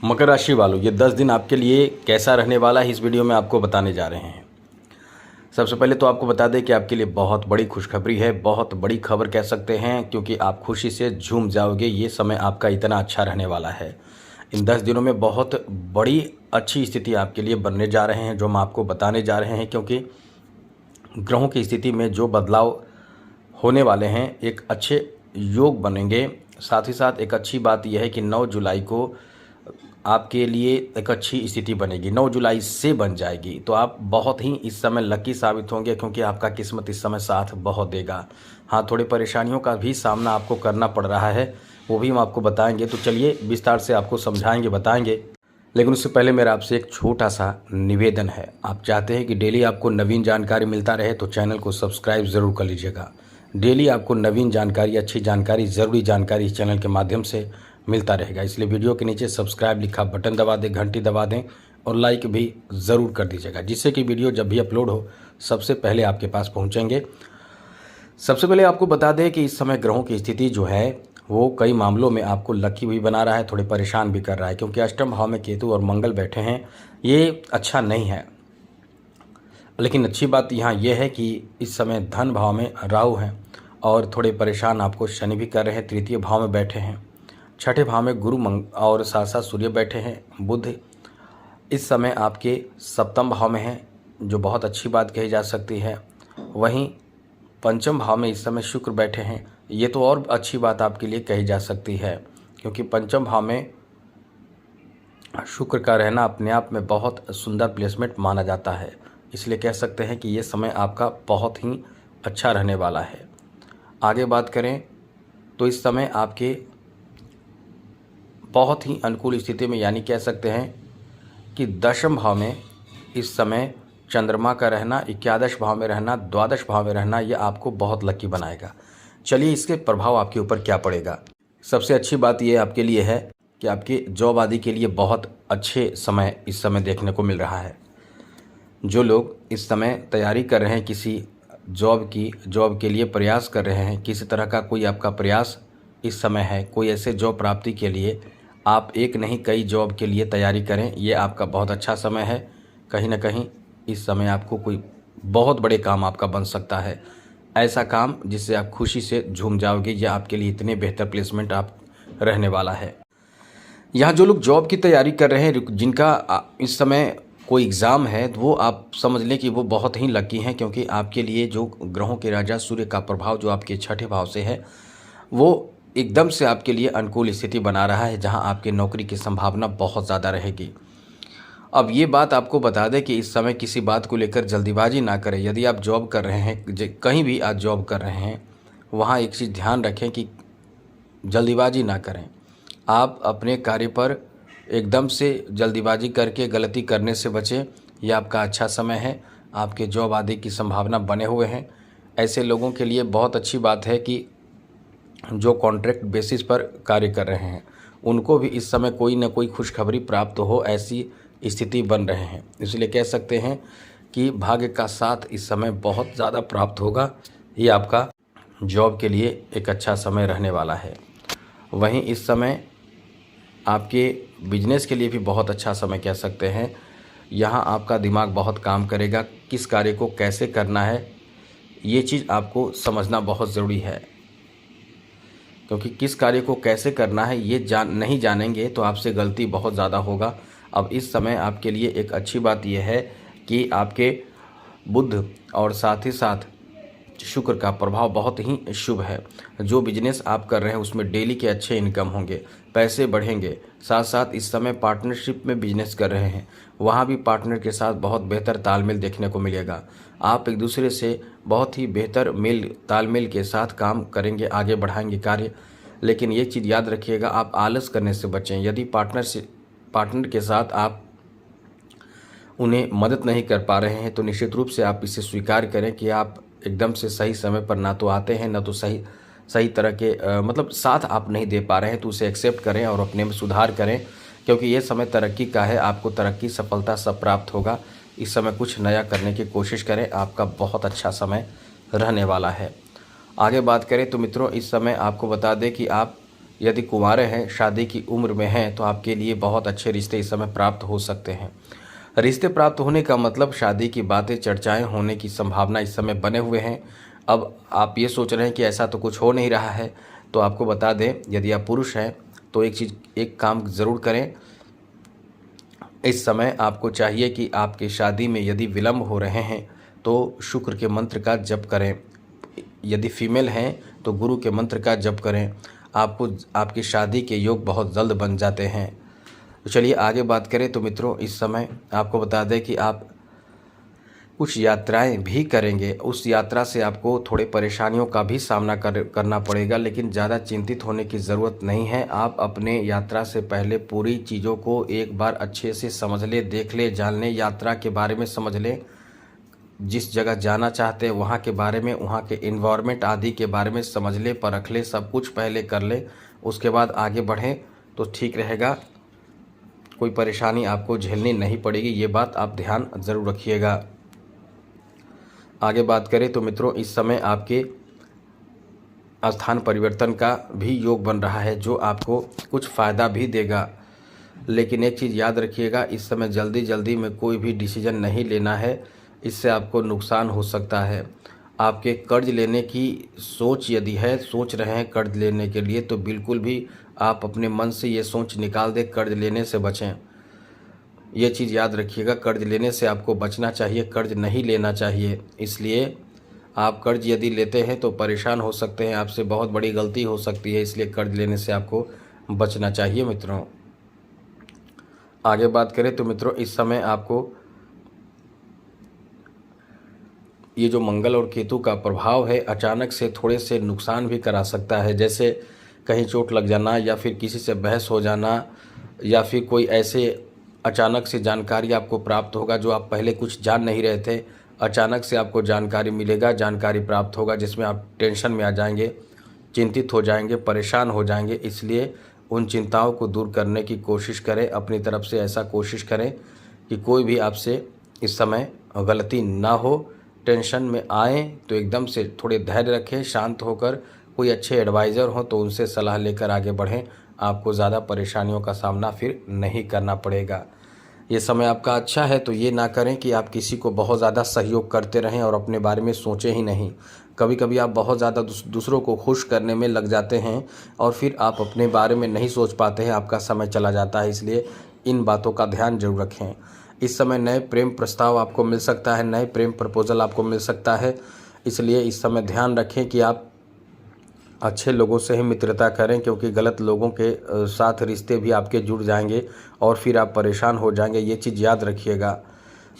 मकर राशि वालों, ये 10 दिन आपके लिए कैसा रहने वाला है इस वीडियो में आपको बताने जा रहे हैं। सबसे पहले तो आपको बता दें कि आपके लिए बहुत बड़ी खुशखबरी है, बहुत बड़ी खबर कह सकते हैं, क्योंकि आप खुशी से झूम जाओगे। ये समय आपका इतना अच्छा रहने वाला है। इन 10 दिनों में बहुत बड़ी अच्छी स्थिति आपके लिए बनने जा रहे हैं, जो हम आपको बताने जा रहे हैं। क्योंकि ग्रहों की स्थिति में जो बदलाव होने वाले हैं, एक अच्छे योग बनेंगे। साथ ही साथ एक अच्छी बात यह है कि 9 जुलाई को आपके लिए एक अच्छी स्थिति बनेगी। 9 जुलाई से बन जाएगी, तो आप बहुत ही इस समय लकी साबित होंगे, क्योंकि आपका किस्मत इस समय साथ बहुत देगा। हाँ, थोड़ी परेशानियों का भी सामना आपको करना पड़ रहा है, वो भी हम आपको बताएंगे। तो चलिए विस्तार से आपको समझाएंगे, बताएंगे। लेकिन उससे पहले मेरा आपसे एक छोटा सा निवेदन है। आप चाहते हैं कि डेली आपको नवीन जानकारी मिलता रहे, तो चैनल को सब्सक्राइब ज़रूर कर लीजिएगा। डेली आपको नवीन जानकारी, अच्छी जानकारी, ज़रूरी जानकारी इस चैनल के माध्यम से मिलता रहेगा। इसलिए वीडियो के नीचे सब्सक्राइब लिखा बटन दबा दें, घंटी दबा दें और लाइक भी ज़रूर कर दीजिएगा, जिससे कि वीडियो जब भी अपलोड हो सबसे पहले आपके पास पहुंचेंगे। सबसे पहले आपको बता दें कि इस समय ग्रहों की स्थिति जो है वो कई मामलों में आपको लकी भी बना रहा है, थोड़े परेशान भी कर रहा है। क्योंकि अष्टम भाव में केतु और मंगल बैठे हैं, ये अच्छा नहीं है। लेकिन अच्छी बात यहाँ यह है कि इस समय धन भाव में राहु हैं और थोड़े परेशान आपको शनि भी कर रहे हैं। तृतीय भाव में बैठे हैं, छठे भाव में गुरु और साथ साथ सूर्य बैठे हैं। बुध इस समय आपके सप्तम भाव में है, जो बहुत अच्छी बात कही जा सकती है। वहीं पंचम भाव में इस समय शुक्र बैठे हैं, ये तो और अच्छी बात आपके लिए कही जा सकती है। क्योंकि पंचम भाव में शुक्र का रहना अपने आप में बहुत सुंदर प्लेसमेंट माना जाता है। इसलिए कह सकते हैं कि ये समय आपका बहुत ही अच्छा रहने वाला है। आगे बात करें तो इस समय आपके बहुत ही अनुकूल स्थिति में, यानी कह सकते हैं कि दशम भाव में इस समय चंद्रमा का रहना, 11 भाव में रहना, 12 भाव में रहना, यह आपको बहुत लकी बनाएगा। चलिए इसके प्रभाव आपके ऊपर क्या पड़ेगा। सबसे अच्छी बात यह आपके लिए है कि आपके जॉब आदि के लिए बहुत अच्छे समय इस समय देखने को मिल रहा है। जो लोग इस समय तैयारी कर रहे हैं, किसी जॉब के लिए प्रयास कर रहे हैं, किसी तरह का कोई आपका प्रयास इस समय है, कोई ऐसे जॉब प्राप्ति के लिए आप एक नहीं कई जॉब के लिए तैयारी करें, ये आपका बहुत अच्छा समय है। कहीं ना कहीं इस समय आपको कोई बहुत बड़े काम आपका बन सकता है, ऐसा काम जिससे आप खुशी से झूम जाओगे। या आपके लिए इतने बेहतर प्लेसमेंट आप रहने वाला है। यहाँ जो लोग जॉब की तैयारी कर रहे हैं, जिनका इस समय कोई एग्ज़ाम है, तो वो आप समझ लें कि वो बहुत ही लकी हैं। क्योंकि आपके लिए जो ग्रहों के राजा सूर्य का प्रभाव जो आपके छठे भाव से है, वो एकदम से आपके लिए अनुकूल स्थिति बना रहा है, जहां आपकी नौकरी की संभावना बहुत ज़्यादा रहेगी। अब ये बात आपको बता दें कि इस समय किसी बात को लेकर जल्दीबाजी ना करें। यदि आप जॉब कर रहे हैं, कहीं भी आज जॉब कर रहे हैं, वहाँ एक चीज़ ध्यान रखें कि जल्दीबाजी ना करें। आप अपने कार्य पर एकदम से जल्दीबाजी करके गलती करने से बचें। यह आपका अच्छा समय है, आपके जॉब आदि की संभावना बने हुए हैं। ऐसे लोगों के लिए बहुत अच्छी बात है कि जो कॉन्ट्रैक्ट बेसिस पर कार्य कर रहे हैं, उनको भी इस समय कोई ना कोई खुशखबरी प्राप्त हो, ऐसी स्थिति बन रहे हैं। इसलिए कह सकते हैं कि भाग्य का साथ इस समय बहुत ज़्यादा प्राप्त होगा। ये आपका जॉब के लिए एक अच्छा समय रहने वाला है। वहीं इस समय आपके बिजनेस के लिए भी बहुत अच्छा समय कह सकते हैं। यहाँ आपका दिमाग बहुत काम करेगा, किस कार्य को कैसे करना है, ये चीज़ आपको समझना बहुत ज़रूरी है। क्योंकि किस कार्य को कैसे करना है ये नहीं जानेंगे तो आपसे गलती बहुत ज़्यादा होगा। अब इस समय आपके लिए एक अच्छी बात यह है कि आपके बुध और साथ ही साथ शुक्र का प्रभाव बहुत ही शुभ है। जो बिजनेस आप कर रहे हैं उसमें डेली के अच्छे इनकम होंगे, पैसे बढ़ेंगे। साथ साथ इस समय पार्टनरशिप में बिजनेस कर रहे हैं, वहाँ भी पार्टनर के साथ बहुत बेहतर तालमेल देखने को मिलेगा। आप एक दूसरे से बहुत ही बेहतर तालमेल के साथ काम करेंगे, आगे बढ़ाएंगे कार्य। लेकिन ये चीज़ याद रखिएगा, आप आलस करने से बचें। यदि पार्टनर के साथ आप उन्हें मदद नहीं कर पा रहे हैं, तो निश्चित रूप से आप इसे स्वीकार करें कि आप एकदम से सही समय पर ना तो आते हैं, ना तो सही तरह के मतलब साथ आप नहीं दे पा रहे हैं। तो उसे एक्सेप्ट करें और अपने में सुधार करें। क्योंकि ये समय तरक्की का है, आपको तरक्की, सफलता सब प्राप्त होगा। इस समय कुछ नया करने की कोशिश करें, आपका बहुत अच्छा समय रहने वाला है। आगे बात करें तो मित्रों, इस समय आपको बता दें कि आप यदि कुंवारे हैं, शादी की उम्र में हैं, तो आपके लिए बहुत अच्छे रिश्ते इस समय प्राप्त हो सकते हैं। रिश्ते प्राप्त होने का मतलब शादी की बातें, चर्चाएं होने की संभावना इस समय बने हुए हैं। अब आप ये सोच रहे हैं कि ऐसा तो कुछ हो नहीं रहा है, तो आपको बता दें, यदि आप पुरुष हैं तो एक काम ज़रूर करें। इस समय आपको चाहिए कि आपकी शादी में यदि विलम्ब हो रहे हैं तो शुक्र के मंत्र का जप करें। यदि फीमेल हैं तो गुरु के मंत्र का जप करें। आपको आपकी शादी के योग बहुत जल्द बन जाते हैं। तो चलिए आगे बात करें। तो मित्रों, इस समय आपको बता दें कि आप कुछ यात्राएं भी करेंगे। उस यात्रा से आपको थोड़े परेशानियों का भी सामना करना पड़ेगा, लेकिन ज़्यादा चिंतित होने की ज़रूरत नहीं है। आप अपने यात्रा से पहले पूरी चीज़ों को एक बार अच्छे से समझ लें, देख लें, जान लें, यात्रा के बारे में समझ लें, जिस जगह जाना चाहते हैं वहाँ के बारे में, वहाँ के इन्वायरमेंट आदि के बारे में समझ लें, परख लें, सब कुछ पहले कर लें, उसके बाद आगे बढ़ें तो ठीक रहेगा। कोई परेशानी आपको झेलनी नहीं पड़ेगी, ये बात आप ध्यान ज़रूर रखिएगा। आगे बात करें तो मित्रों, इस समय आपके स्थान परिवर्तन का भी योग बन रहा है, जो आपको कुछ फ़ायदा भी देगा। लेकिन एक चीज़ याद रखिएगा, इस समय जल्दी में कोई भी डिसीजन नहीं लेना है, इससे आपको नुकसान हो सकता है। आपके कर्ज लेने की सोच यदि है, सोच रहे हैं कर्ज लेने के लिए, तो बिल्कुल भी आप अपने मन से ये सोच निकाल दें, कर्ज लेने से बचें। ये चीज़ याद रखिएगा, कर्ज लेने से आपको बचना चाहिए, कर्ज नहीं लेना चाहिए। इसलिए आप कर्ज यदि लेते हैं तो परेशान हो सकते हैं, आपसे बहुत बड़ी गलती हो सकती है, इसलिए कर्ज लेने से आपको बचना चाहिए मित्रों। आगे बात करें तो मित्रों, इस समय आपको ये जो मंगल और केतु का प्रभाव है, अचानक से थोड़े से नुकसान भी करा सकता है। जैसे कहीं चोट लग जाना, या फिर किसी से बहस हो जाना, या फिर कोई ऐसे अचानक से जानकारी आपको प्राप्त होगा जो आप पहले कुछ जान नहीं रहे थे। अचानक से आपको जानकारी मिलेगा, जानकारी प्राप्त होगा, जिसमें आप टेंशन में आ जाएंगे, चिंतित हो जाएंगे, परेशान हो जाएंगे। इसलिए उन चिंताओं को दूर करने की कोशिश करें, अपनी तरफ से ऐसा कोशिश करें कि कोई भी आपसे इस समय गलती ना हो। टेंशन में आएँ तो एकदम से थोड़े धैर्य रखें, शांत होकर कोई अच्छे एडवाइज़र हों तो उनसे सलाह लेकर आगे बढ़ें। आपको ज़्यादा परेशानियों का सामना फिर नहीं करना पड़ेगा। ये समय आपका अच्छा है, तो ये ना करें कि आप किसी को बहुत ज़्यादा सहयोग करते रहें और अपने बारे में सोचें ही नहीं। कभी कभी आप बहुत ज़्यादा दूसरों को खुश करने में लग जाते हैं और फिर आप अपने बारे में नहीं सोच पाते हैं, आपका समय चला जाता है। इसलिए इन बातों का ध्यान जरूर रखें। इस समय नए प्रेम प्रस्ताव आपको मिल सकता है, नए प्रेम प्रपोजल आपको मिल सकता है। इसलिए इस समय ध्यान रखें कि आप अच्छे लोगों से ही मित्रता करें, क्योंकि गलत लोगों के साथ रिश्ते भी आपके जुड़ जाएंगे और फिर आप परेशान हो जाएंगे। ये चीज़ याद रखिएगा।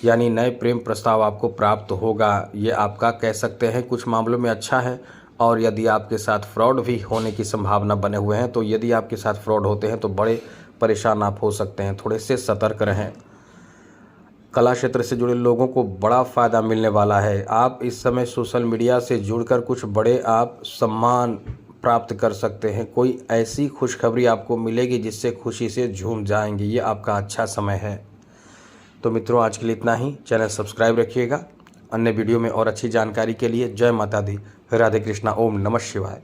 यानी नए प्रेम प्रस्ताव आपको प्राप्त होगा, ये आपका कह सकते हैं कुछ मामलों में अच्छा है। और यदि आपके साथ फ्रॉड भी होने की संभावना बने हुए हैं, तो यदि आपके साथ फ्रॉड होते हैं तो बड़े परेशान आप हो सकते हैं, थोड़े से सतर्क रहें। कला क्षेत्र से जुड़े लोगों को बड़ा फ़ायदा मिलने वाला है। आप इस समय सोशल मीडिया से जुड़कर कुछ बड़े आप सम्मान प्राप्त कर सकते हैं। कोई ऐसी खुशखबरी आपको मिलेगी जिससे खुशी से झूम जाएंगे। ये आपका अच्छा समय है। तो मित्रों, आज के लिए इतना ही। चैनल सब्सक्राइब रखिएगा। अन्य वीडियो में और अच्छी जानकारी के लिए जय माता दी, राधे कृष्णा, ओम नमः शिवाय।